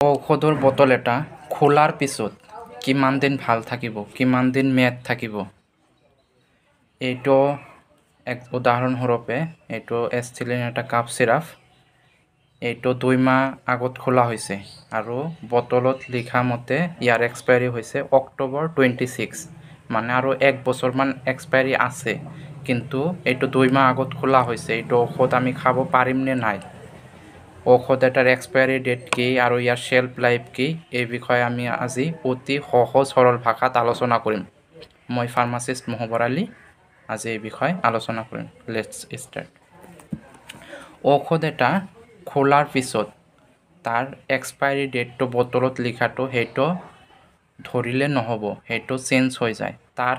ঔষধৰ বটল এটা খোলাৰ পিছত কিমান দিন ভাল থাকিব, কিমান দিন মেয়াদ থাকিব, এইটো এক উদাহৰণস্বৰূপে এইটো এস্থিলিন এটা কাপ চিৰাপ। এইটো 2 মাহ আগত খোলা হৈছে আৰু বটলত লিখা মতে ইয়াৰ এক্সপায়াৰী হৈছে অক্টোবৰ 26, মানে আৰু 1 বছৰমান এক্সপায়াৰী আছে। কিন্তু এইটো 2 মাহ আগত খোলা হৈছে। এইটো ঔষধ আমি খাব পাৰিম নে নাই, ঔষধ এটাৰ এক্সপায়াৰী ডেট কি আৰু ইয়াৰ শেল্ফ লাইফ কি, এই বিষয়ে আমি আজি অতি সহজ সৰল ভাষাত আলোচনা কৰিম। মই ফাৰ্মাচিষ্ট মহবৰ আলী, আজি এই বিষয়ে আলোচনা কৰিম। Let's start. ঔষধ এটা খোলাৰ পিছত তাৰ এক্সপায়াৰী ডেটটো বটলত লিখাটো সেইটো ধৰিলে নহ'ব, সেইটো চেঞ্জ হৈ যায়। তাৰ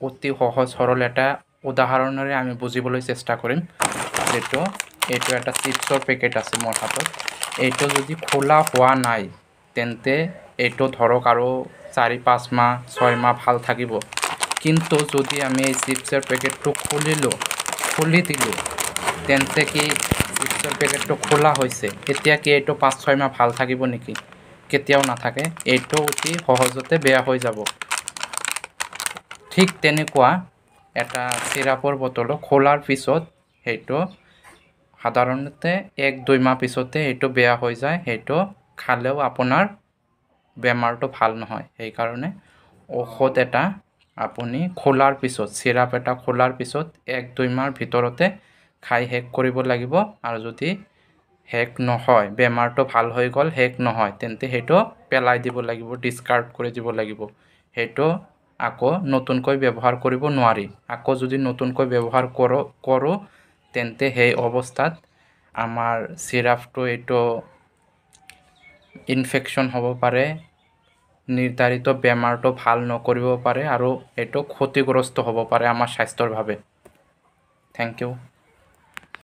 অতি সহজ সৰল এটা উদাহৰণেৰে আমি বুজিবলৈ চেষ্টা কৰিম। এইটো এটা চিপছৰ পেকেট আছে মোৰ হাতত। এইটো যদি খোলা হোৱা নাই তেন্তে এইটো ধৰক আৰু 4-5 মাহ 6 মাহ ভাল থাকিব। কিন্তু যদি আমি এই চিপছৰ পেকেটটো খুলি দিলোঁ তেন্তে কি চিপছৰ পেকেটটো খোলা হৈছে, এতিয়া কি এইটো 5-6 মাহ ভাল থাকিব নেকি? কেতিয়াও নাথাকে, এইটো অতি সহজতে বেয়া হৈ যাব। ঠিক তেনেকুৱা এটা চিৰাপৰ বটল খোলাৰ পিছত সেইটো সাধাৰণতে 1-2 মাহ পিছতে এইটো বেয়া হৈ যায়। সেইটো খালেও আপোনাৰ বেমাৰটো ভাল নহয়। সেইকাৰণে ঔষধ এটা আপুনি খোলাৰ পিছত, চিৰাপ এটা খোলাৰ পিছত 1-2 মাহৰ ভিতৰতে খাই শেষ কৰিব লাগিব। আৰু যদি শেষ নহয়, বেমাৰটো ভাল হৈ গ'ল, শেষ নহয়, তেন্তে সেইটো পেলাই দিব লাগিব, ডিছকাৰ্ড কৰি দিব লাগিব। সেইটো আকৌ নতুনকৈ ব্যৱহাৰ কৰিব নোৱাৰি। আকৌ যদি নতুনকৈ ব্যৱহাৰ কৰোঁ তেন্তে সেই অৱস্থাত আমাৰ চিৰাপটো এইটো ইনফেকশ্যন হ'ব পাৰে, নিৰ্ধাৰিত বেমাৰটো ভাল নকৰিব পাৰে আৰু এইটো ক্ষতিগ্ৰস্ত হ'ব পাৰে আমাৰ স্বাস্থ্যৰ বাবে। Thank U.